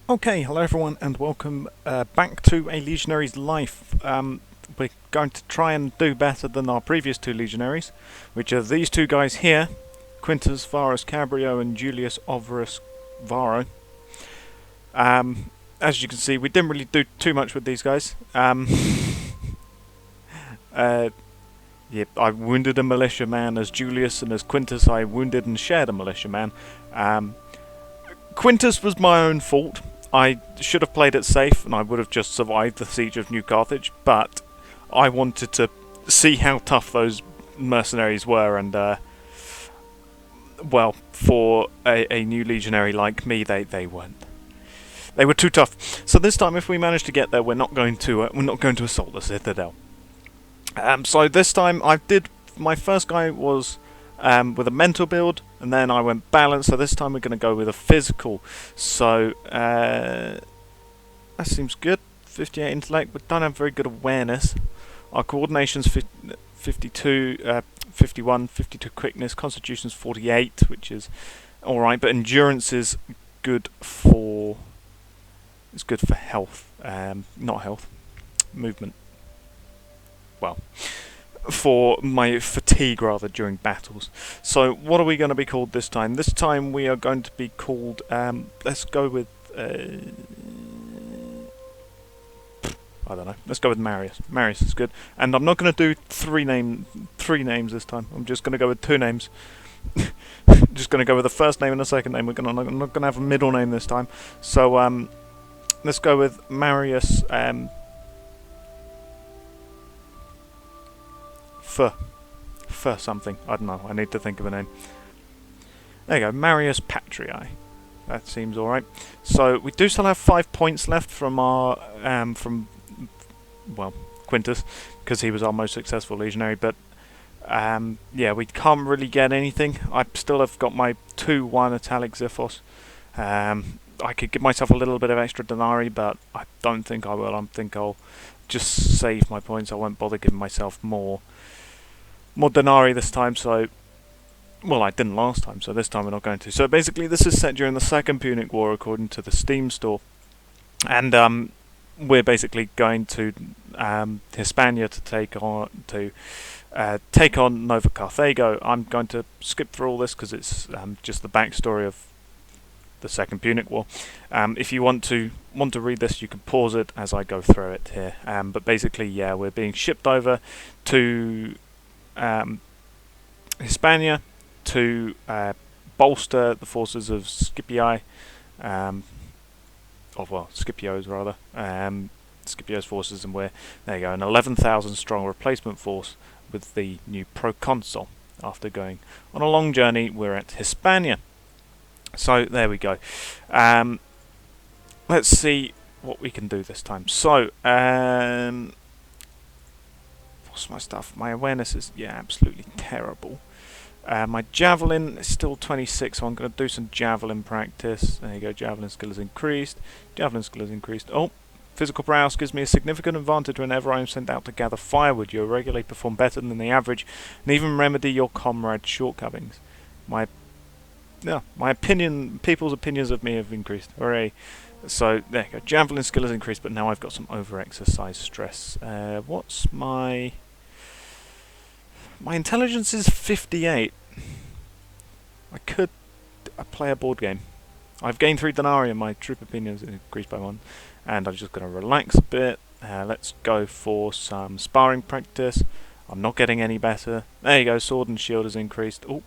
Okay, hello everyone and welcome back to a Legionary's life. We're going to try and do better than our previous two Legionaries, which are these two guys here, Quintus Varus Cabrio and Julius Ovarus Varro. As you can see, we didn't really do too much with these guys. Yeah, I wounded a militiaman as Julius, and as Quintus I wounded and shared a militiaman. Quintus was my own fault. I should have played it safe and I would have just survived the siege of New Carthage, but I wanted to see how tough those mercenaries were, and well, for a new legionary like me, they weren't. They were too tough. So this time, if we manage to get there, we're not going to assault the citadel. So this time, my first guy was with a mental build, and then I went balanced, so this time we're going to go with a physical. So that seems good. 58 intellect, but don't have very good awareness. Our coordination's 52, 51, 52 quickness, constitution's 48, which is alright, but endurance is good for health, not health, movement. Well, for my fatigue rather during battles. So what are we going to be called this time? This time we are going to be called, let's go with, I don't know, let's go with Marius. Marius is good. And I'm not going to do three names this time. I'm just going to go with two names. Just going to go with the first name and the second name. I'm not going to have a middle name this time. So let's go with Marius, for something. I don't know. I need to think of a name. There you go. Marius Patrii. That seems alright. So we do still have 5 points left from our Quintus, because he was our most successful legionary. But yeah, we can't really get anything. I still have got my 2-1 Italic Xiphos. I could give myself a little bit of extra denarii, but I don't think I will. I think I'll just save my points. I won't bother giving myself more denarii this time. So, well, I didn't last time, so this time we're not going to. So basically, this is set during the Second Punic War, according to the Steam store, and we're basically going to Hispania to take on Nova Carthago. I'm going to skip through all this because it's just the backstory of the Second Punic War. If you want to read this, you can pause it as I go through it here. But basically, yeah, we're being shipped over to Hispania to bolster the forces of Scipii, Scipio's rather, Scipio's forces, and we're, there you go, an 11,000 strong replacement force with the new proconsul. After going on a long journey, we're at Hispania. So there we go. Let's see what we can do this time. So what's my stuff? My awareness is, yeah, absolutely terrible. My javelin is still 26, so I'm going to do some javelin practice. There you go, javelin skill is increased. Javelin skill is increased. Oh, physical prowess gives me a significant advantage whenever I am sent out to gather firewood. You regularly perform better than the average, and even remedy your comrade's shortcomings. My opinion, people's opinions of me have increased. Hooray! So there you go. Javelin skill is increased, but now I've got some over-exercise stress. What's my intelligence is 58. I could play a board game. I've gained 3 denarii and my troop opinion is increased by 1. And I'm just going to relax a bit. Let's go for some sparring practice. I'm not getting any better. There you go, sword and shield is increased. Oh,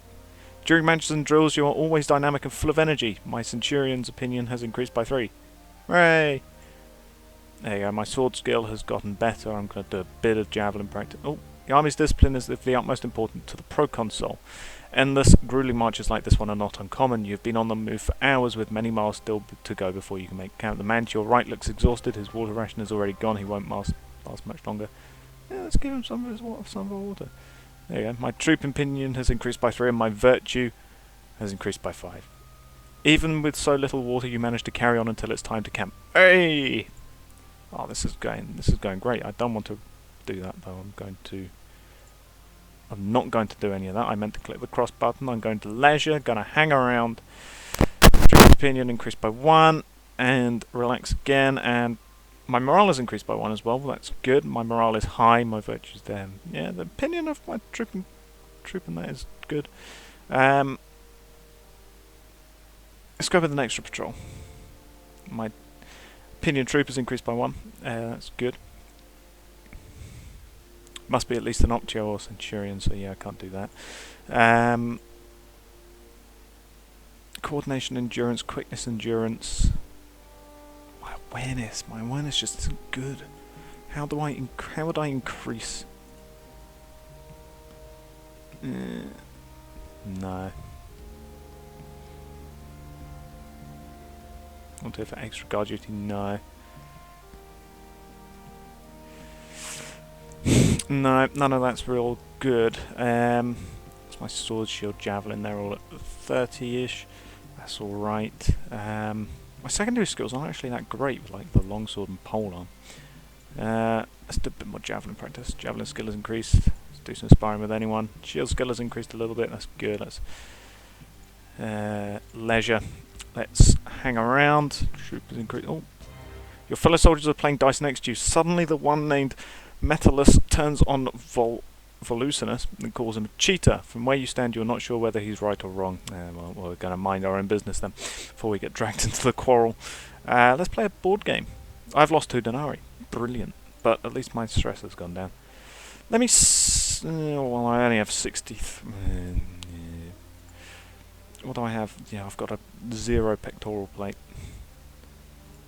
during matches and drills you are always dynamic and full of energy. My centurion's opinion has increased by 3. Hooray! There you go, my sword skill has gotten better. I'm going to do a bit of javelin practice. Oh, the army's discipline is of the utmost importance to the proconsul. Endless, grueling marches like this one are not uncommon. You've been on the move for hours with many miles still to go before you can make camp. The man to your right looks exhausted. His water ration is already gone. He won't last much longer. Yeah, let's give him some of his water. There you go. My troop opinion has increased by 3 and my virtue has increased by 5. Even with so little water, you manage to carry on until it's time to camp. Hey! Oh, this is going great. I don't want to do that though. I'm not going to do any of that. I meant to click the cross button. I'm going to leisure, going to hang around. Troop opinion increased by 1, and relax again, and my morale is increased by 1 as well. That's good. My morale is high, my virtue's there. Yeah, the opinion of my troop and that is good. Let's go with the next patrol. My opinion troop is increased by 1. That's good. Must be at least an Optio or Centurion, so yeah, I can't do that. Coordination, endurance, quickness, endurance. My awareness just isn't good. How would I increase? No. Want to do it for extra guard duty? No. No, none of that's real good. It's my sword, shield, javelin. They're all at 30-ish. That's all right. My secondary skills aren't actually that great, like the longsword and polearm. Let's do a bit more javelin practice. Javelin skill has increased. Let's do some sparring with anyone. Shield skill has increased a little bit. That's good. Let's leisure. Let's hang around. Troop has increased. Oh, your fellow soldiers are playing dice next to you. Suddenly, the one named Metallus turns on Volucinus and calls him a cheater. From where you stand, you're not sure whether he's right or wrong. Well, we're going to mind our own business then, before we get dragged into the quarrel. Let's play a board game. I've lost 2 denarii. Brilliant. But at least my stress has gone down. Let me... well, I only have 63... What do I have? Yeah, I've got a 0 pectoral plate.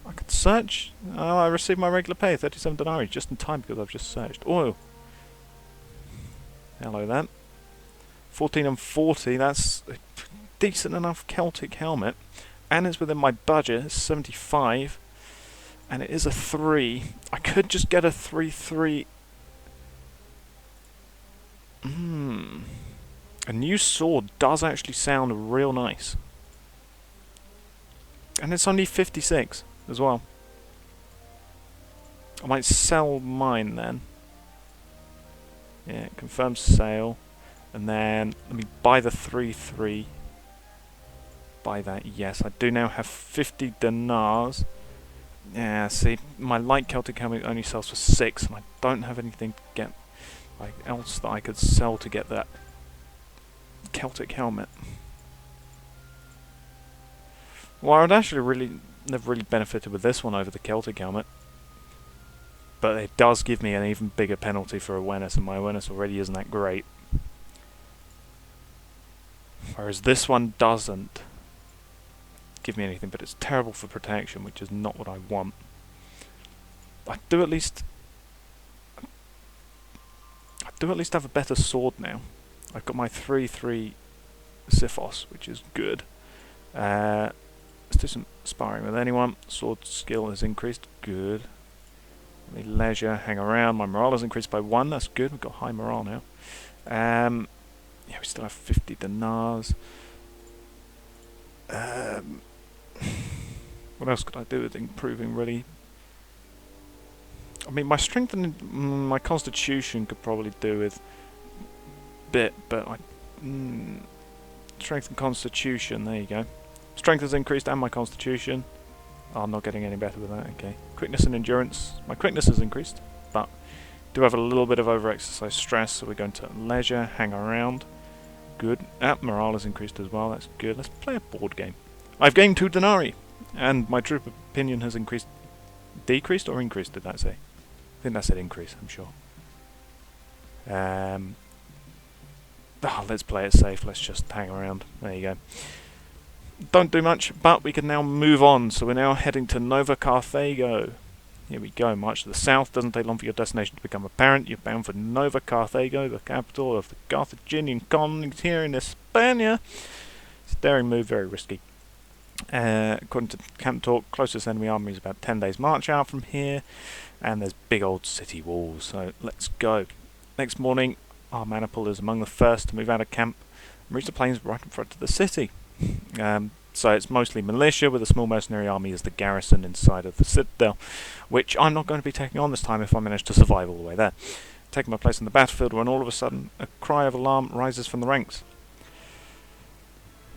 I could search. Oh, I received my regular pay, 37 denarii, just in time because I've just searched. Oh! Hello then. 14 and 40, that's a decent enough Celtic helmet. And it's within my budget, it's 75. And it is a 3. I could just get a 3-3. A new sword does actually sound real nice. And it's only 56 as well. I might sell mine then. Yeah, confirm sale. And then let me buy the 3-3. Buy that, yes. I do now have 50 dinars. Yeah, see, my light Celtic helmet only sells for 6, and I don't have anything to get else that I could sell to get that Celtic helmet. Well, I would actually never really benefited with this one over the Celtic helmet, but it does give me an even bigger penalty for awareness, and my awareness already isn't that great. Whereas this one doesn't give me anything, but it's terrible for protection, which is not what I want. I do at least have a better sword now. I've got my 3-3 Siphos, which is good. Let's do some sparring with anyone. Sword skill has increased. Good. Let me leisure, hang around. My morale has increased by 1. That's good. We've got high morale now. Yeah, we still have 50 dinars. What else could I do with improving, really? I mean, my strength and my constitution could probably do with bit, but strength and constitution, there you go. Strength has increased and my constitution. Oh, I'm not getting any better with that, okay. Quickness and endurance. My quickness has increased, but do have a little bit of over-exercise stress, so we're going to leisure, hang around. Good. Morale has increased as well, that's good. Let's play a board game. I've gained 2 denarii, and my troop opinion has increased. Decreased or increased, did that say? I think that said increase, I'm sure. Let's play it safe, let's just hang around. There you go. Don't do much, but we can now move on. So we're now heading to Nova Carthago. Here we go, march to the south. Doesn't take long for your destination to become apparent. You're bound for Nova Carthago, the capital of the Carthaginian colonies here in Hispania. It's a daring move, very risky. According to Camp Talk, closest enemy army is about 10 days march out from here, and there's big old city walls, so let's go. Next morning, our maniple is among the first to move out of camp and reach the plains right in front of the city. So it's mostly militia with a small mercenary army as the garrison inside of the citadel, which I'm not going to be taking on this time if I manage to survive all the way there. Taking my place in the battlefield when all of a sudden a cry of alarm rises from the ranks.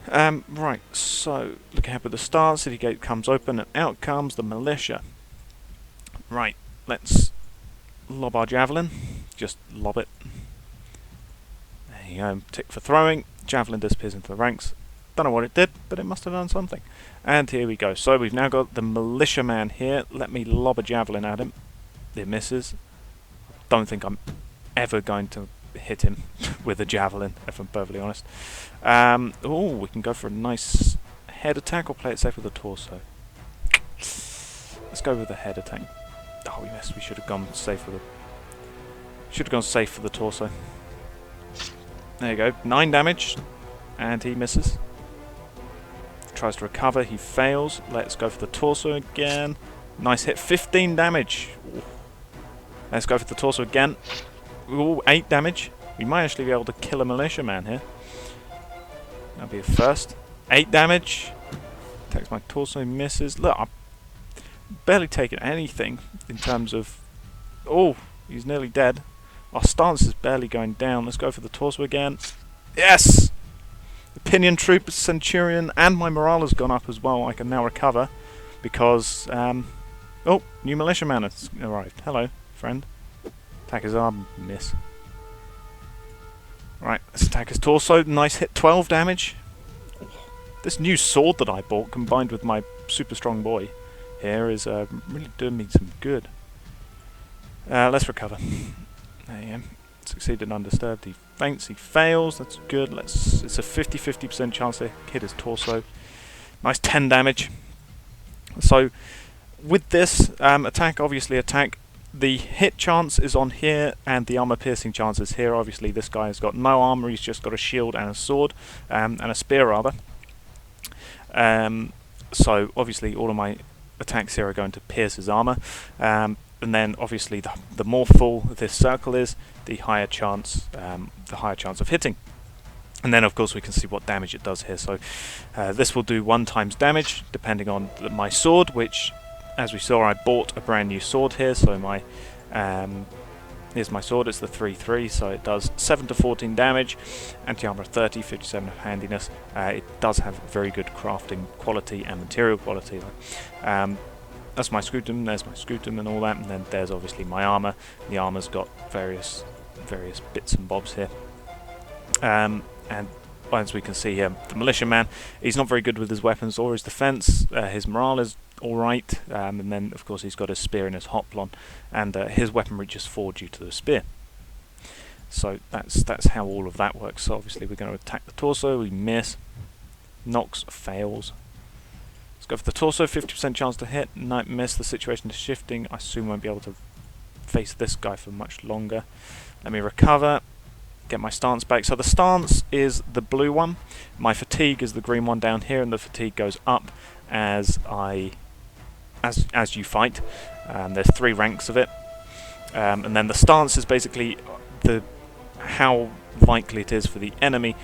Right, so look ahead with the start. City gate comes open and out comes the militia. Right, let's lob our javelin. Just lob it. There you go, tick for throwing. Javelin disappears into the ranks. Don't know what it did, but it must have done something. And here we go. So we've now got the militiaman here. Let me lob a javelin at him. It misses. Don't think I'm ever going to hit him with a javelin, if I'm perfectly honest. Oh, we can go for a nice head attack or play it safe with the torso. Let's go with the head attack. Oh, we missed. We should have gone safe with the. Should have gone safe for the torso. There you go. 9 damage, and he misses. Tries to recover. He fails. Let's go for the torso again. Nice hit. 15 damage. Ooh. Let's go for the torso again. Ooh, 8 damage. We might actually be able to kill a militiaman here. That'll be a first. 8 damage. Takes my torso, misses. Look, I'm barely taking anything in terms of... Oh, he's nearly dead. Our stance is barely going down. Let's go for the torso again. Yes! The Pinion Troop, Centurion, and my morale has gone up as well. I can now recover because... oh, new militiaman has arrived. Hello, friend. Attack his arm, miss. Right, let's attack his torso. Nice hit, 12 damage. This new sword that I bought, combined with my super strong boy here, is really doing me some good. Let's recover. There you go. Succeeded undisturbed. He faints, he fails. That's good. It's a 50-50% chance to hit his torso. Nice 10 damage. So, with this attack, obviously attack. The hit chance is on here, and the armor piercing chance is here. Obviously, this guy has got no armor. He's just got a shield and a sword, and a spear, rather. So, obviously, all of my attacks here are going to pierce his armor. And then, obviously, the more full this circle is, the higher chance of hitting. And then, of course, we can see what damage it does here. So, this will do 1 times damage, depending on my sword, which... As we saw, I bought a brand new sword here, so my here's my sword. It's the 3-3, so it does 7 to 14 damage, anti-armor 30, 57 of handiness. It does have very good crafting quality and material quality. That's my scrutum. There's my scrutum and all that, and then there's obviously my armor. The armor's got various bits and bobs here, and as we can see here, the militiaman, he's not very good with his weapons or his defense. His morale is alright, and then of course he's got his spear and his hoplon, and his weapon reaches 4 due to the spear. So that's how all of that works. So obviously we're going to attack the torso. We miss. Knocks, fails. Let's go for the torso. 50% chance to hit. No, miss. The situation is shifting. I soon won't be able to face this guy for much longer. Let me recover. Get my stance back. So the stance is the blue one. My fatigue is the green one down here, and the fatigue goes up as you fight. There's 3 ranks of it, and then the stance is basically how likely it is for the enemy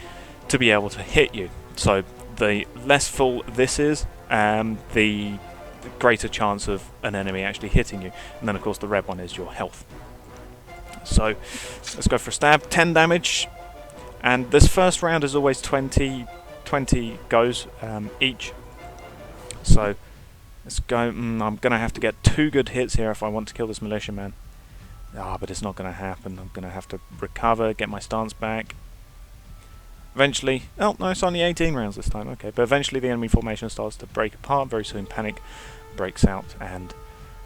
to be able to hit you. So the less full this is, the greater chance of an enemy actually hitting you. And then of course the red one is your health. So let's go for a stab. 10 damage, and this first round is always 20 goes each. So let's go. I'm going to have to get 2 good hits here if I want to kill this militiaman. But it's not going to happen. I'm going to have to recover, get my stance back. Eventually, oh no, it's only 18 rounds this time, okay. But eventually the enemy formation starts to break apart. Very soon panic breaks out, and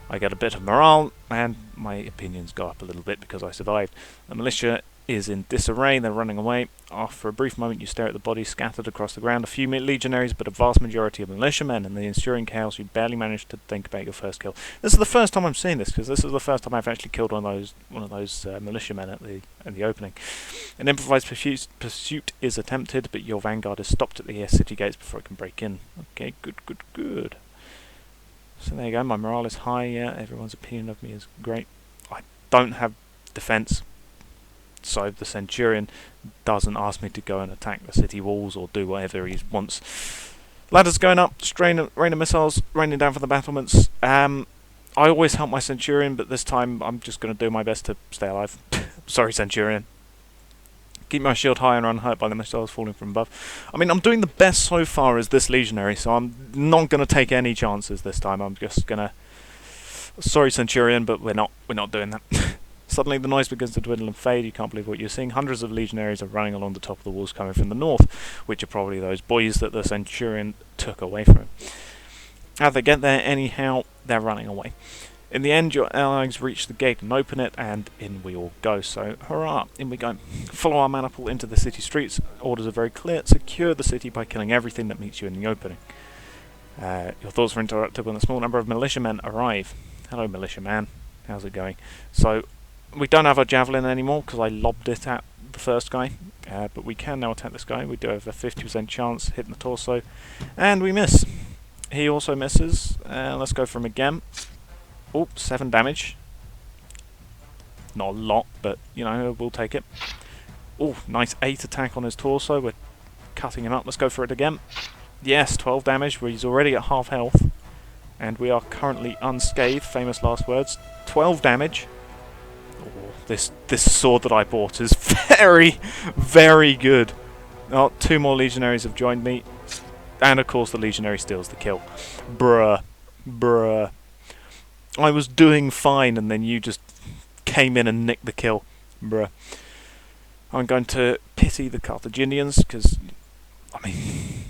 I get a bit of morale, and my opinions go up a little bit because I survived. The militia is in disarray, they're running away. After a brief moment you stare at the bodies scattered across the ground. A few legionaries, but a vast majority of militiamen. In the ensuing chaos, you barely manage to think about your first kill. This is the first time I'm seeing this, because this is the first time I've actually killed one of those militiamen at the opening. An improvised pursuit is attempted, but your vanguard is stopped at the city gates before it can break in. Okay, good. So there you go, my morale is high, yeah, everyone's opinion of me is great. I don't have defense, so the Centurion doesn't ask me to go and attack the city walls or do whatever he wants. Ladders going up, rain of missiles raining down from the battlements. I always help my Centurion, but this time I'm just going to do my best to stay alive. Sorry, Centurion. Keep my shield high and unhurt by the missiles falling from above. I mean, I'm doing the best so far as this Legionary, so I'm not going to take any chances this time. I'm just going to... Sorry, Centurion, but we're not doing that. Suddenly the noise begins to dwindle and fade. You can't believe what you're seeing. Hundreds of Legionaries are running along the top of the walls coming from the north, which are probably those boys that the Centurion took away from him. How they get there anyhow, they're running away. In the end, your allies reach the gate and open it, and in we all go. So, hurrah, in we go. Follow our maniple into the city streets. Orders are very clear. Secure the city by killing everything that meets you in the opening. Your thoughts are interrupted when a small number of militiamen arrive. Hello, militiaman. How's it going? So, we don't have a javelin anymore because I lobbed it at the first guy. But we can now attack this guy. We do have a 50% chance hitting the torso. And we miss. He also misses. Let's go for him again. Oh, 7 damage. Not a lot, but, you know, we'll take it. Oh, nice 8 attack on his torso. We're cutting him up. Let's go for it again. Yes, 12 damage, where he's already at half health. And we are currently unscathed. Famous last words. 12 damage. Oh, this sword that I bought is very, very good. Oh, 2 more Legionaries have joined me. And, of course, the Legionary steals the kill. Bruh. Bruh. I was doing fine, and then you just came in and nicked the kill. Bruh. I'm going to pity the Carthaginians, because, I mean,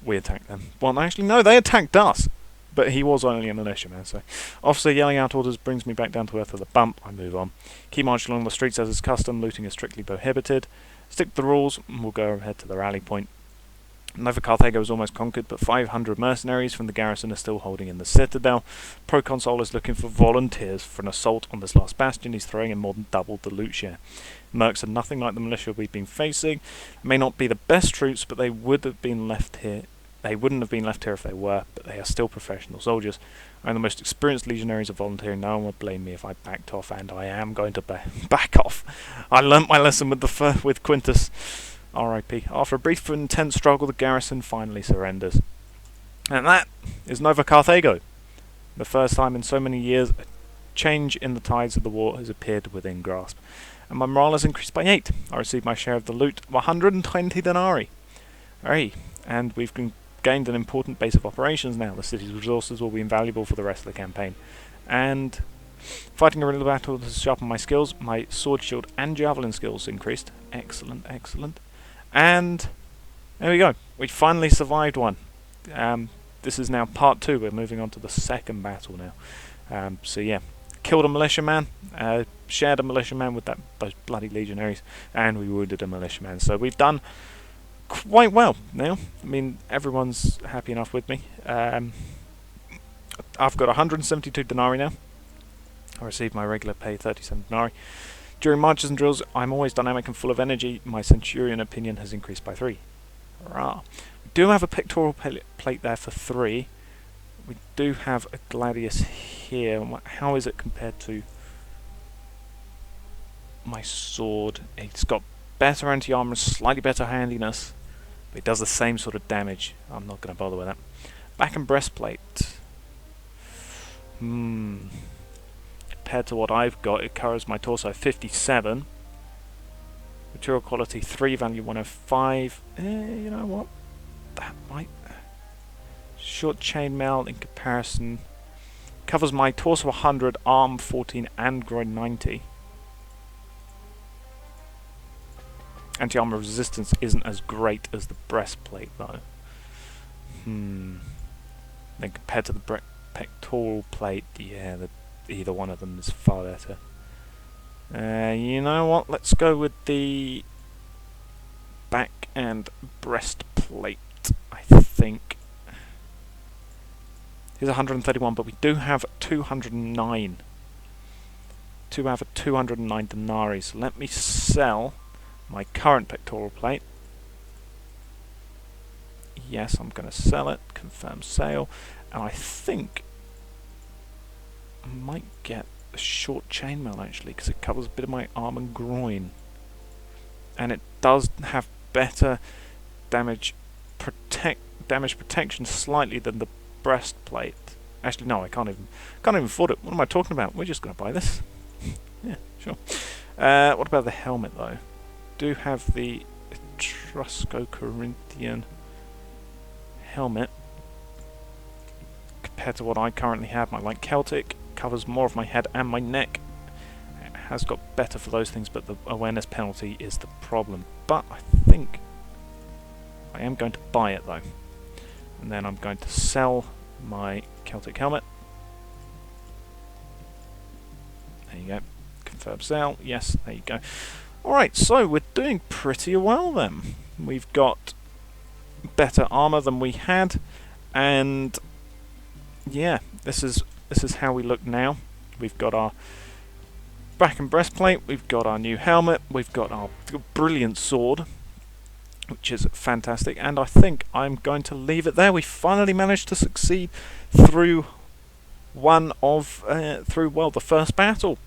we attacked them. Well, actually, no, they attacked us. But he was only a militiaman, so... Officer yelling out orders brings me back down to earth with a bump. I move on. Keep marching along the streets as is custom. Looting is strictly prohibited. Stick to the rules, and we'll go ahead to the rally point. Nova Carthago is almost conquered, but 500 mercenaries from the garrison are still holding in the citadel. Proconsul is looking for volunteers for an assault on this last bastion. He's throwing in more than double the loot share. Mercs are nothing like the militia we've been facing. May not be the best troops, but they would have been left here. They wouldn't have been left here if they were, but they are still professional soldiers. I'm the most experienced legionaries are volunteering. No one would blame me if I backed off, and I am going to back off. I learnt my lesson with Quintus. R.I.P. After a brief and intense struggle, the garrison finally surrenders. And that is Nova Carthago. The first time in so many years, a change in the tides of the war has appeared within grasp. And my morale has increased by 8. I received my share of the loot of 120 denarii. Hey, and we've gained an important base of operations now. The city's resources will be invaluable for the rest of the campaign. And fighting a guerrilla battle has sharpened my skills. My sword, shield, and javelin skills increased. Excellent, excellent. And there we go. We finally survived one. This is now part 2. We're moving on to the second battle now. So yeah, killed a militiaman, shared a militiaman with those bloody legionaries, and we wounded a militiaman. So we've done quite well now. I mean, everyone's happy enough with me. I've got 172 denarii now. I received my regular pay, 37 denarii. During marches and drills, I'm always dynamic and full of energy. My Centurion opinion has increased by 3. Hurrah. We do have a pectoral plate there for 3. We do have a gladius here. How is it compared to my sword? It's got better anti-armor, slightly better handiness, but it does the same sort of damage. I'm not going to bother with that. Back and breastplate. Compared to what I've got, it covers my torso 57. Material quality 3, value 105. You know what? That might... Short chainmail in comparison. Covers my torso 100, arm 14, and groin 90. Anti-armor resistance isn't as great as the breastplate, though. Then compared to the pectoral plate, yeah, either one of them is far better. You know what? Let's go with the back and breastplate, I think. Here's 131, but we do have 209. To have a 209 denarii, so let me sell my current pectoral plate. Yes, I'm going to sell it. Confirm sale. And I think I might get a short chainmail actually, because it covers a bit of my arm and groin, and it does have better damage protection slightly than the breastplate. Actually, no, I can't even afford it. What am I talking about? We're just going to buy this. Yeah, sure. What about the helmet though? do have the Etrusco-Corinthian helmet compared to what I currently have. My light Celtic covers more of my head and my neck. It has got better for those things, but the awareness penalty is the problem. But I think I am going to buy it though, and then I'm going to sell my Celtic helmet. There you go. Confirm sale. Yes, there you go. Alright, so we're doing pretty well then. We've got better armour than we had, and yeah, this is how we look now. We've got our back and breastplate, we've got our new helmet, we've got our brilliant sword, which is fantastic, and I think I'm going to leave it there. We finally managed to succeed through the first battle.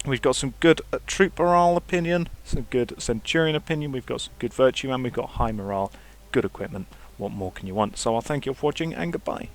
We've got some good troop morale opinion, some good centurion opinion, we've got some good virtue, and we've got high morale, good equipment. What more can you want? So I'll thank you all for watching, and goodbye.